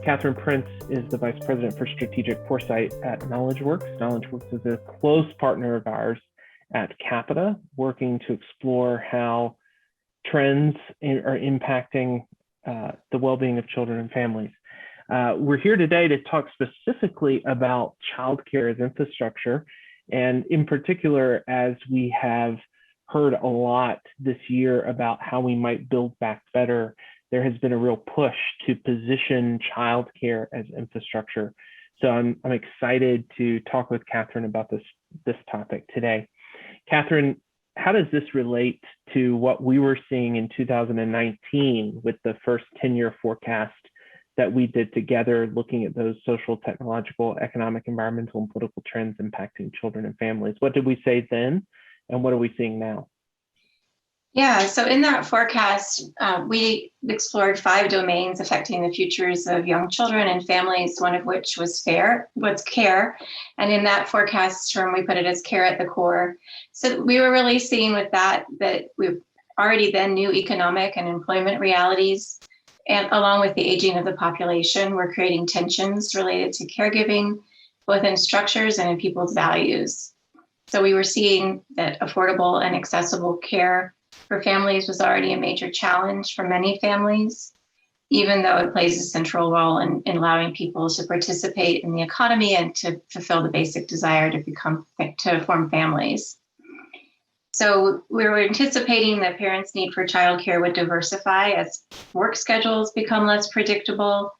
Catherine Prince is the Vice President for Strategic Foresight at KnowledgeWorks. KnowledgeWorks is a close partner of ours at Capita, working to explore how trends are impacting the well-being of children and families. We're here today to talk specifically about childcare as infrastructure, and in particular, as we have heard a lot this year about how we might build back better, there has been a real push to position childcare as infrastructure. So I'm excited to talk with Catherine about this topic today. Catherine, how does this relate to what we were seeing in 2019 with the first 10-year forecast that we did together, looking at those social, technological, economic, environmental, and political trends impacting children and families? What did we say then, and what are we seeing now? Yeah, so in that forecast, we explored 5 domains affecting the futures of young children and families, one of which was care. And in that forecast term, we put it as care at the core. So we were really seeing with that we already then knew economic and employment realities, and along with the aging of the population, we're creating tensions related to caregiving, both in structures and in people's values. So we were seeing that affordable and accessible care for families was already a major challenge for many families, even though it plays a central role in allowing people to participate in the economy and to fulfill the basic desire to form families. So we were anticipating that parents' need for childcare would diversify as work schedules become less predictable,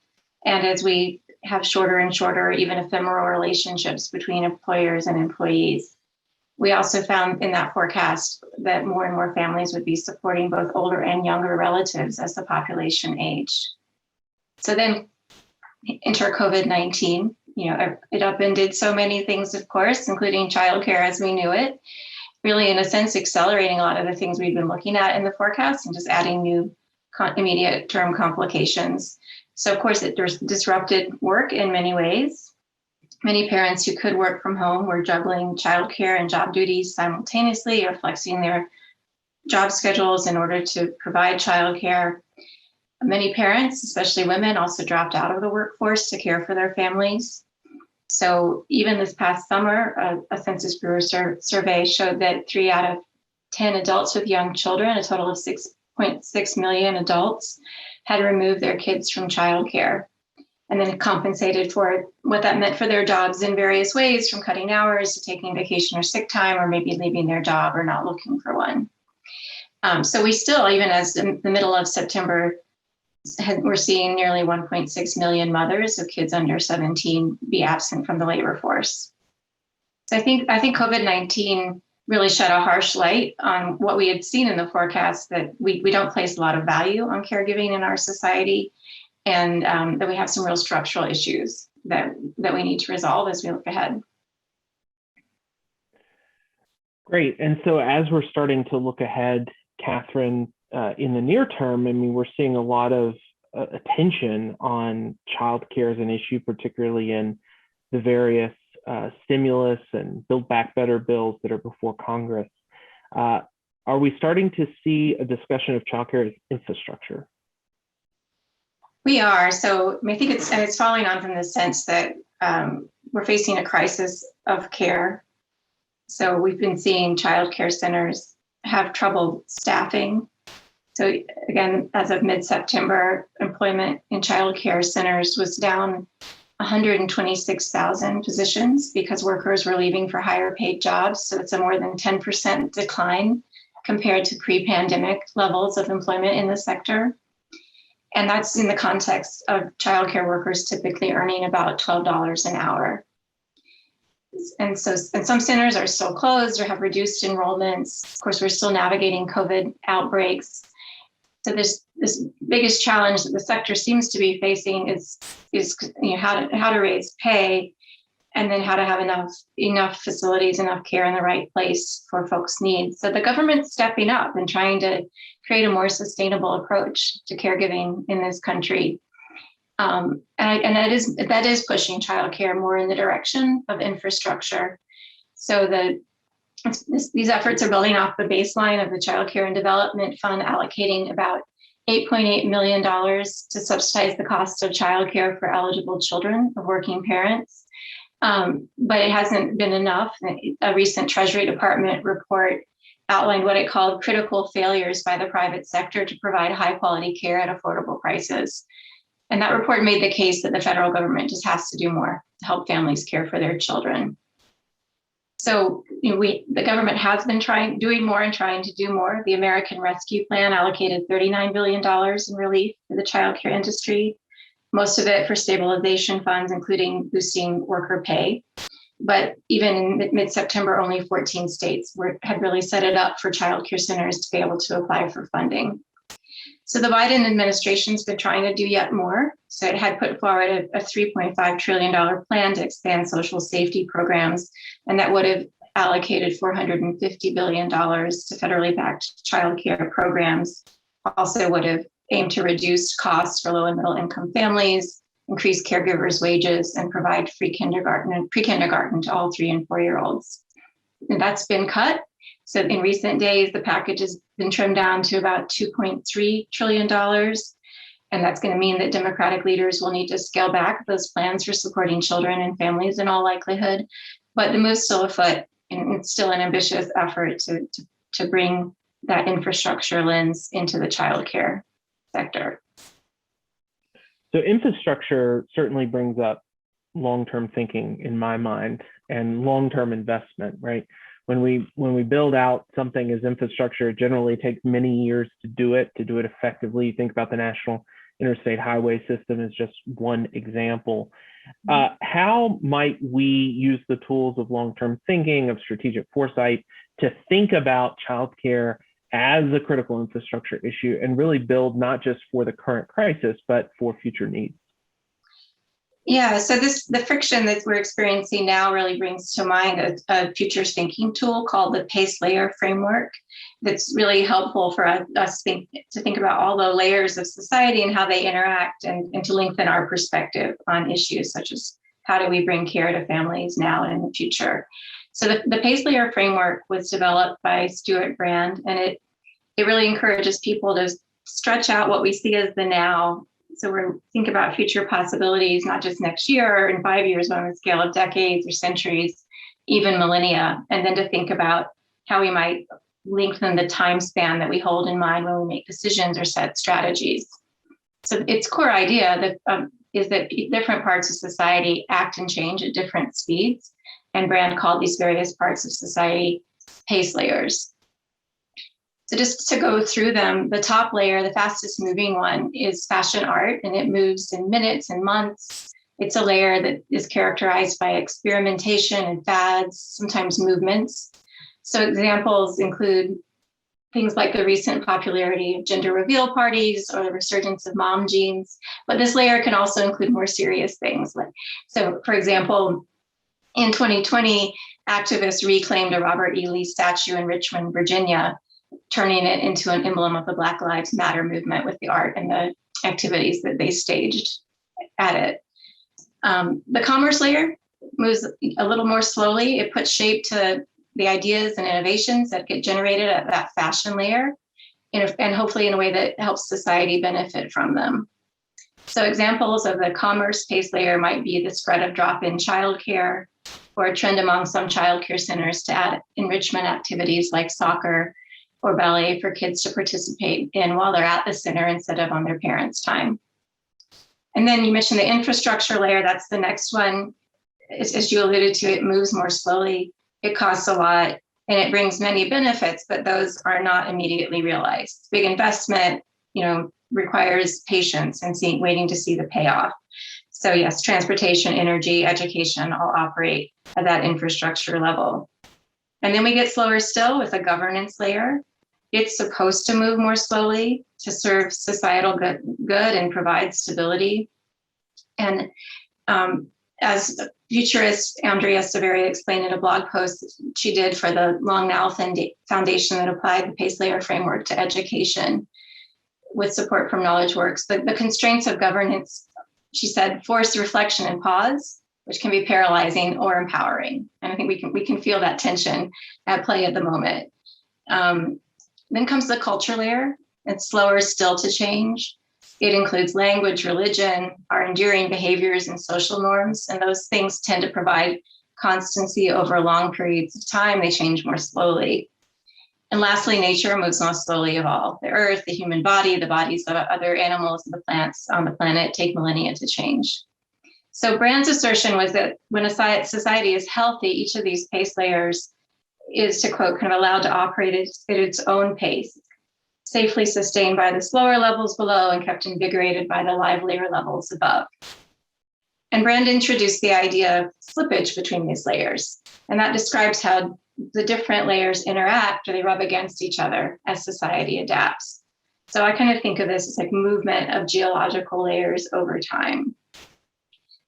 and as we have shorter and shorter, even ephemeral relationships between employers and employees. We also found in that forecast that more and more families would be supporting both older and younger relatives as the population aged. So then enter COVID-19. It upended so many things, of course, including childcare as we knew it, really, in a sense, accelerating a lot of the things we've been looking at in the forecast and just adding new immediate term complications. So, of course, it disrupted work in many ways. Many parents who could work from home were juggling childcare and job duties simultaneously or flexing their job schedules in order to provide childcare. Many parents, especially women, also dropped out of the workforce to care for their families. So even this past summer, a Census Bureau survey showed that 3 out of 10 adults with young children, a total of 6.6 million adults, had removed their kids from childcare, and then compensated for what that meant for their jobs in various ways, from cutting hours to taking vacation or sick time, or maybe leaving their job or not looking for one. So we still, even as the middle of September, we're seeing nearly 1.6 million mothers of kids under 17 be absent from the labor force. So I think COVID-19 really shed a harsh light on what we had seen in the forecast, that we don't place a lot of value on caregiving in our society, and that we have some real structural issues that we need to resolve as we look ahead. Great. And so as we're starting to look ahead, Catherine, in the near term, we're seeing a lot of attention on childcare as an issue, particularly in the various stimulus and Build Back Better bills that are before Congress. Are we starting to see a discussion of childcare as infrastructure? We are. So I think it's following on from the sense that we're facing a crisis of care. So we've been seeing child care centers have trouble staffing. So again, as of mid-September, employment in child care centers was down 126,000 positions because workers were leaving for higher paid jobs. So it's a more than 10% decline compared to pre-pandemic levels of employment in the sector. And that's in the context of childcare workers typically earning about $12 an hour. And some centers are still closed or have reduced enrollments. Of course, we're still navigating COVID outbreaks. So this biggest challenge that the sector seems to be facing is how to raise pay, and then how to have enough facilities, enough care in the right place for folks' needs. So the government's stepping up and trying to create a more sustainable approach to caregiving in this country. And that is pushing childcare more in the direction of infrastructure. So these efforts are building off the baseline of the Childcare and Development Fund, allocating about $8.8 million to subsidize the cost of childcare for eligible children of working parents. But it hasn't been enough. A recent Treasury Department report outlined what it called critical failures by the private sector to provide high quality care at affordable prices. And that report made the case that the federal government just has to do more to help families care for their children. So the government has been doing more and trying to do more. The American Rescue Plan allocated $39 billion in relief for the childcare industry, most of it for stabilization funds, including boosting worker pay. But even in mid-September, only 14 states had really set it up for childcare centers to be able to apply for funding. So the Biden administration's been trying to do yet more. So it had put forward a $3.5 trillion plan to expand social safety programs, and that would have allocated $450 billion to federally backed childcare programs. Also would have aimed to reduce costs for low and middle income families, increase caregivers' wages, and provide free kindergarten and pre-kindergarten to all 3 and 4 year olds. And that's been cut. So in recent days, the package has been trimmed down to about $2.3 trillion. And that's going to mean that Democratic leaders will need to scale back those plans for supporting children and families in all likelihood. But the move's still afoot, and it's still an ambitious effort to bring that infrastructure lens into the childcare sector. So infrastructure certainly brings up long-term thinking in my mind and long-term investment, right? When we build out something as infrastructure, it generally takes many years to do it effectively. Think about the National Interstate Highway System as just one example. How might we use the tools of long-term thinking, of strategic foresight, to think about childcare as a critical infrastructure issue and really build not just for the current crisis, but for future needs? Yeah, so the friction that we're experiencing now really brings to mind a futures thinking tool called the PACE layer framework that's really helpful for us to think about all the layers of society and how they interact and to lengthen our perspective on issues such as how do we bring care to families now and in the future. So the PACE layer framework was developed by Stuart Brand, and it really encourages people to stretch out what we see as the now. So we're thinking about future possibilities, not just next year or in 5 years, but on a scale of decades or centuries, even millennia, and then to think about how we might lengthen the time span that we hold in mind when we make decisions or set strategies. So its core idea is that different parts of society act and change at different speeds, and Brand called these various parts of society PACE layers. So just to go through them, the top layer, the fastest moving one, is fashion art, and it moves in minutes and months. It's a layer that is characterized by experimentation and fads, sometimes movements. So examples include things like the recent popularity of gender reveal parties or the resurgence of mom jeans. But this layer can also include more serious things. So for example, in 2020, activists reclaimed a Robert E. Lee statue in Richmond, Virginia, turning it into an emblem of the Black Lives Matter movement with the art and the activities that they staged at it. The commerce layer moves a little more slowly. It puts shape to the ideas and innovations that get generated at that fashion layer, and hopefully in a way that helps society benefit from them. So examples of the commerce PACE layer might be the spread of drop-in childcare, or a trend among some childcare centers to add enrichment activities like soccer or ballet for kids to participate in while they're at the center instead of on their parents' time. And then you mentioned the infrastructure layer, that's the next one. As you alluded to, it moves more slowly, it costs a lot, and it brings many benefits, but those are not immediately realized. Big investment, requires patience and waiting to see the payoff. So yes, transportation, energy, education all operate at that infrastructure level. And then we get slower still with a governance layer. It's supposed to move more slowly to serve societal good and provide stability. And as futurist Andrea Severi explained in a blog post she did for the Long Now Foundation that applied the PACE layer framework to education with support from KnowledgeWorks, the constraints of governance, she said, force reflection and pause, which can be paralyzing or empowering. And I think we can feel that tension at play at the moment. Then comes the culture layer. It's slower still to change. It includes language, religion, our enduring behaviors and social norms, and those things tend to provide constancy over long periods of time. They change more slowly. And lastly, nature moves most slowly of all. The earth, the human body, the bodies of other animals and the plants on the planet take millennia to change. So Brand's assertion was that when a society is healthy, each of these pace layers is, to quote, kind of allowed to operate at its own pace, safely sustained by the slower levels below and kept invigorated by the livelier levels above. And Brand introduced the idea of slippage between these layers. And that describes how the different layers interact or they rub against each other as society adapts. So I kind of think of this as like movement of geological layers over time.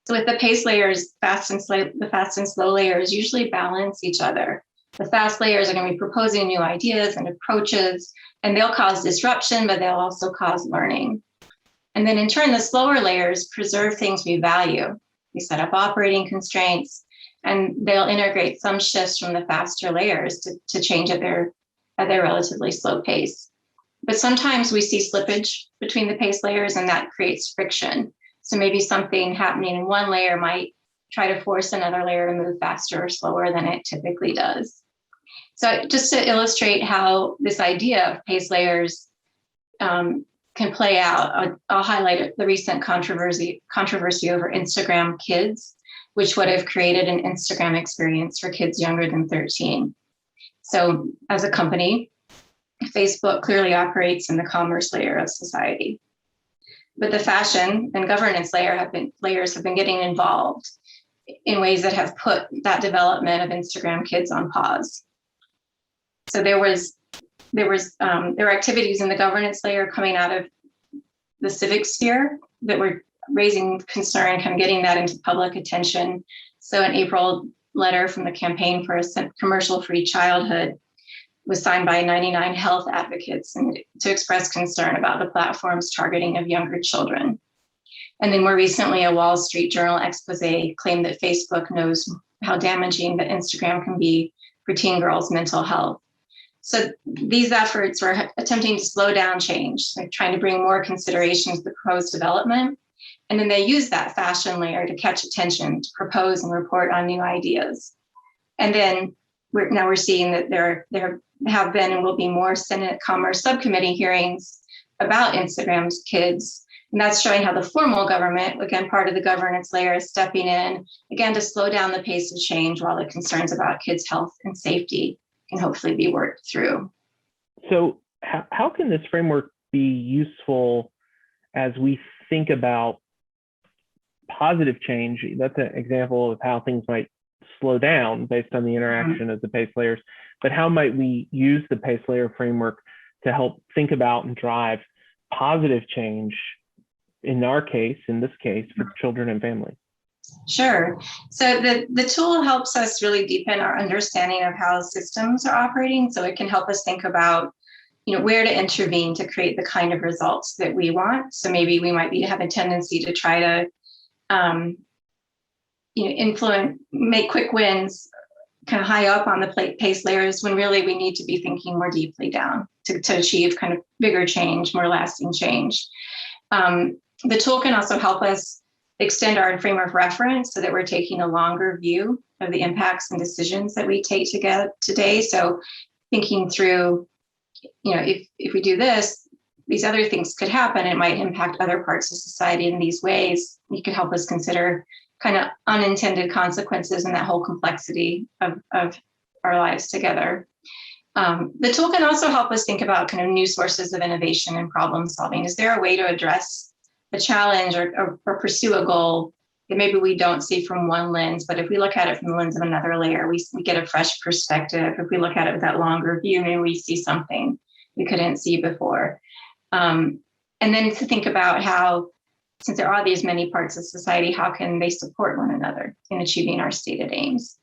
So with the pace layers, the fast and slow layers usually balance each other. The fast layers are going to be proposing new ideas and approaches, and they'll cause disruption, but they'll also cause learning. And then in turn, the slower layers preserve things we value. We set up operating constraints, and they'll integrate some shifts from the faster layers to change at their relatively slow pace. But sometimes we see slippage between the pace layers, and that creates friction. So maybe something happening in one layer might try to force another layer to move faster or slower than it typically does. So just to illustrate how this idea of pace layers can play out, I'll highlight the recent controversy over Instagram Kids, which would have created an Instagram experience for kids younger than 13. So as a company, Facebook clearly operates in the commerce layer of society. But the fashion and governance layers have been getting involved in ways that have put that development of Instagram Kids on pause. So there were activities in the governance layer coming out of the civic sphere that were raising concern, kind of getting that into public attention. So an April letter from the Campaign for a Commercial-Free Childhood was signed by 99 health advocates and to express concern about the platform's targeting of younger children. And then more recently, a Wall Street Journal expose claimed that Facebook knows how damaging that Instagram can be for teen girls' mental health. So these efforts were attempting to slow down change, like trying to bring more consideration to the proposed development. And then they use that fashion layer to catch attention, to propose and report on new ideas. And then we're seeing that there have been and will be more Senate Commerce Subcommittee hearings about Instagram's Kids. And that's showing how the formal government, again, part of the governance layer, is stepping in, again, to slow down the pace of change while the concerns about kids' health and safety can hopefully be worked through. So how can this framework be useful as we think about positive change? That's an example of how things might slow down based on the interaction of the pace layers. But how might we use the pace layer framework to help think about and drive positive change, in this case, for children and families? Sure. So the tool helps us really deepen our understanding of how systems are operating. So it can help us think about, where to intervene to create the kind of results that we want. So maybe we might have a tendency to try to, make quick wins kind of high up on the pace layers, when really we need to be thinking more deeply down to achieve kind of bigger change, more lasting change. The tool can also help us extend our frame of reference so that we're taking a longer view of the impacts and decisions that we take today. So thinking through, if we do this, these other things could happen. It might impact other parts of society in these ways. It could help us consider kind of unintended consequences and that whole complexity of our lives together. The tool can also help us think about kind of new sources of innovation and problem solving. Is there a way to address a challenge or pursue a goal that maybe we don't see from one lens, but if we look at it from the lens of another layer, we get a fresh perspective. If we look at it with that longer view, maybe we see something we couldn't see before. And then to think about how, since there are these many parts of society, how can they support one another in achieving our stated aims?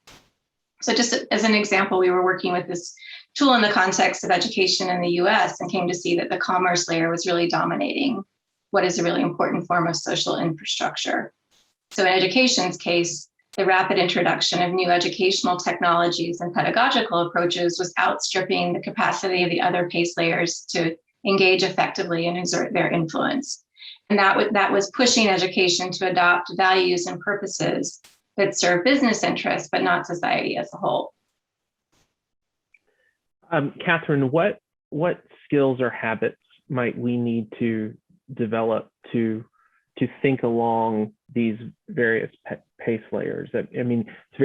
So just as an example, we were working with this tool in the context of education in the US and came to see that the commerce layer was really dominating what is a really important form of social infrastructure. So in education's case, the rapid introduction of new educational technologies and pedagogical approaches was outstripping the capacity of the other pace layers to engage effectively and exert their influence. And that was pushing education to adopt values and purposes that serve business interests, but not society as a whole. Catherine, what skills or habits might we need to develop to think along these various pace layers? I mean, it's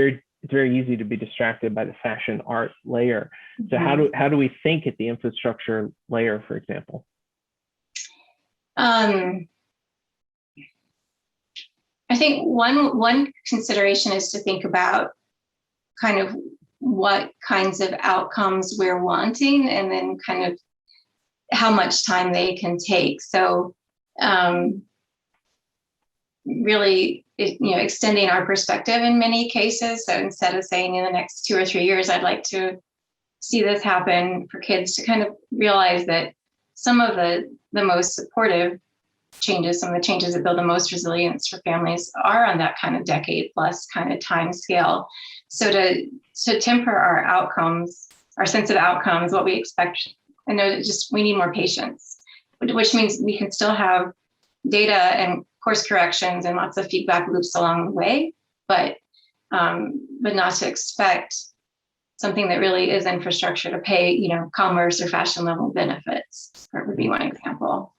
very easy to be distracted by the fashion art layer. So how do we think at the infrastructure layer, for example? I think one consideration is to think about kind of what kinds of outcomes we're wanting, and then kind of how much time they can take. So really, extending our perspective in many cases. So instead of saying in the next 2 or 3 years, I'd like to see this happen, for kids to kind of realize that some of the most supportive changes, some of the changes that build the most resilience for families are on that kind of decade plus kind of time scale. So to temper our outcomes, our sense of outcomes, what we expect, I know that just we need more patience, which means we can still have data and course corrections and lots of feedback loops along the way, but not to expect something that really is infrastructure to pay, commerce or fashion level benefits. That would be one example.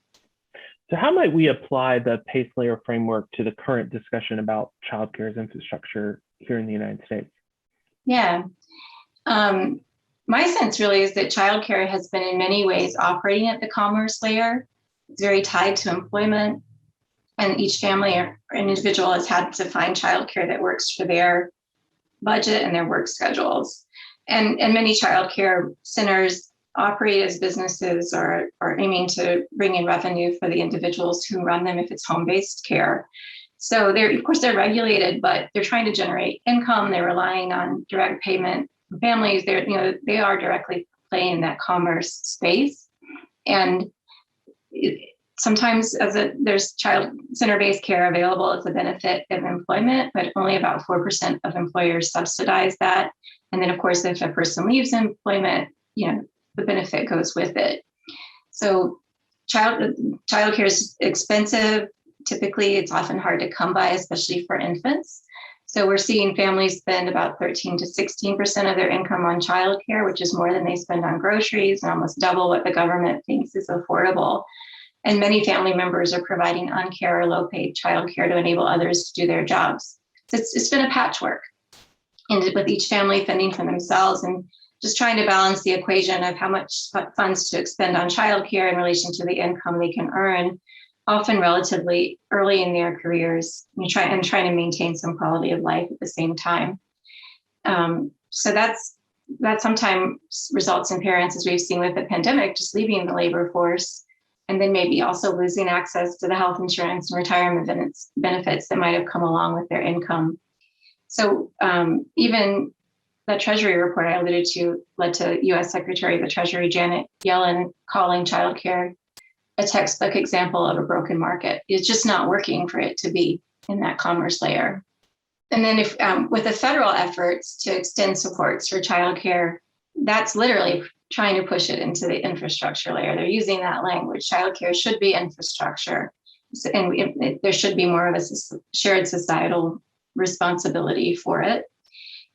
So how might we apply the PACE layer framework to the current discussion about childcare as infrastructure here in the United States? Yeah. My sense really is that childcare has been in many ways operating at the commerce layer. It's very tied to employment, and each family or individual has had to find childcare that works for their budget and their work schedules. And many childcare centers operate as businesses or are aiming to bring in revenue for the individuals who run them if it's home-based care. So they're regulated, but they're trying to generate income. They're relying on direct payment from families. They are directly playing in that commerce space. And sometimes there's child center-based care available as a benefit of employment, but only about 4% of employers subsidize that. And then of course, if a person leaves employment, the benefit goes with it. So childcare is expensive. Typically, it's often hard to come by, especially for infants. So we're seeing families spend about 13 to 16% of their income on childcare, which is more than they spend on groceries and almost double what the government thinks is affordable. And many family members are providing uncare or low-paid childcare to enable others to do their jobs. So it's been a patchwork, and with each family fending for themselves and just trying to balance the equation of how much funds to expend on childcare in relation to the income they can earn, often relatively early in their careers, trying to maintain some quality of life at the same time. So that sometimes results in parents, as we've seen with the pandemic, just leaving the labor force, and then maybe also losing access to the health insurance and retirement benefits that might have come along with their income. So even the Treasury report I alluded to led to U.S. Secretary of the Treasury Janet Yellen calling childcare a textbook example of a broken market. It's just not working for it to be in that commerce layer. And then if with the federal efforts to extend supports for childcare, that's literally trying to push it into the infrastructure layer. They're using that language. Childcare should be infrastructure, and there should be more of a shared societal responsibility for it.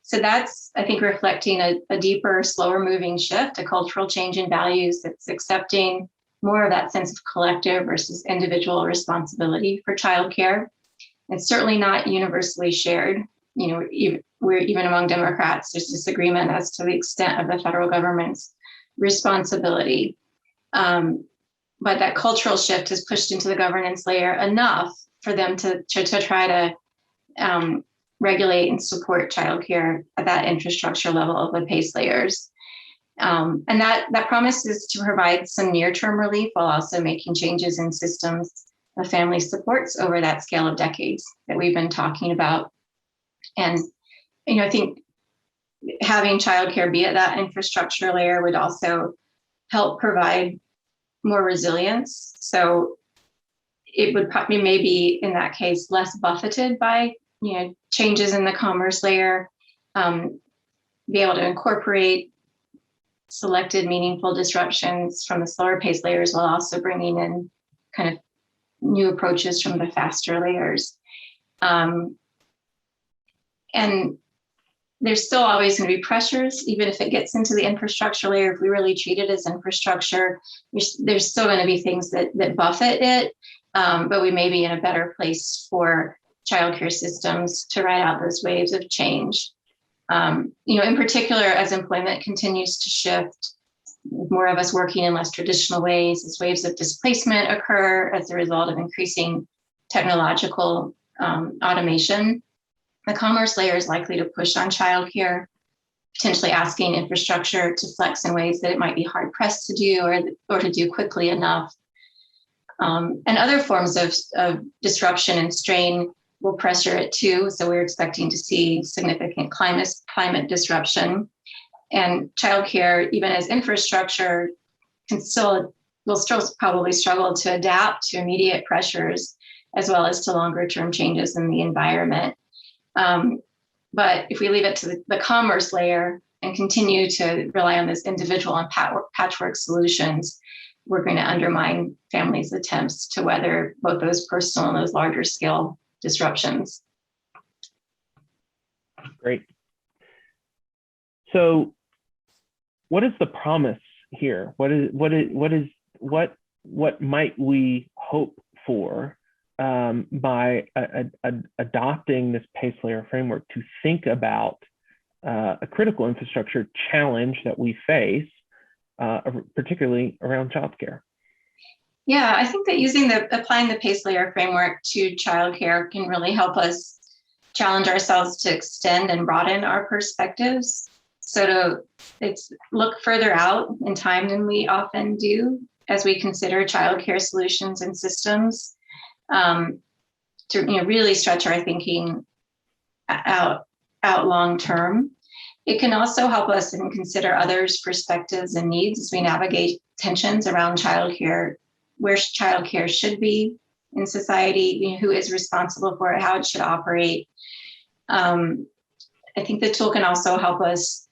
So that's, I think, reflecting a deeper, slower moving shift, a cultural change in values that's accepting more of that sense of collective versus individual responsibility for childcare. It's certainly not universally shared. Even among Democrats, there's disagreement as to the extent of the federal government's responsibility. But that cultural shift has pushed into the governance layer enough for them to try to regulate and support childcare at that infrastructure level of the PACE layers. And that promises to provide some near-term relief while also making changes in systems of family supports over that scale of decades that we've been talking about. And, I think having childcare be at that infrastructure layer would also help provide more resilience. So it would probably maybe in that case less buffeted by changes in the commerce layer, be able to incorporate selected meaningful disruptions from the slower pace layers while also bringing in kind of new approaches from the faster layers. And there's still always going to be pressures, even if it gets into the infrastructure layer. If we really treat it as infrastructure, there's still going to be things that buffet it, but we may be in a better place for childcare systems to ride out those waves of change. In particular, as employment continues to shift, more of us working in less traditional ways, as waves of displacement occur as a result of increasing technological automation, the commerce layer is likely to push on childcare, potentially asking infrastructure to flex in ways that it might be hard pressed to do or to do quickly enough. And other forms of disruption and strain will pressure it too. So we're expecting to see significant climate disruption. And childcare, even as infrastructure, will still probably struggle to adapt to immediate pressures as well as to longer term changes in the environment. But if we leave it to the commerce layer and continue to rely on this individual and patchwork solutions, we're going to undermine families' attempts to weather both those personal and those larger scale disruptions. Great. So what is the promise here? What might we hope for by adopting this pace layer framework to think about a critical infrastructure challenge that we face, particularly around childcare? Yeah, I think that applying the pace layer framework to childcare can really help us challenge ourselves to extend and broaden our perspectives. So to look further out in time than we often do as we consider childcare solutions and systems, to really stretch our thinking out long term. It can also help us and consider others' perspectives and needs as we navigate tensions around childcare, where childcare should be in society, who is responsible for it, how it should operate. I think the tool can also help us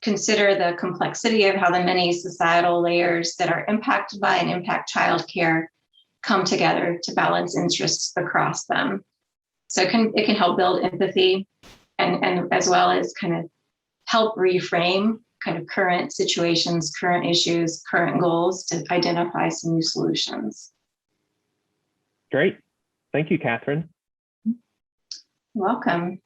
consider the complexity of how the many societal layers that are impacted by and impact childcare come together to balance interests across them. So it can help build empathy and as well as kind of help reframe kind of current situations, current issues, current goals to identify some new solutions. Great. Thank you, Catherine. Welcome.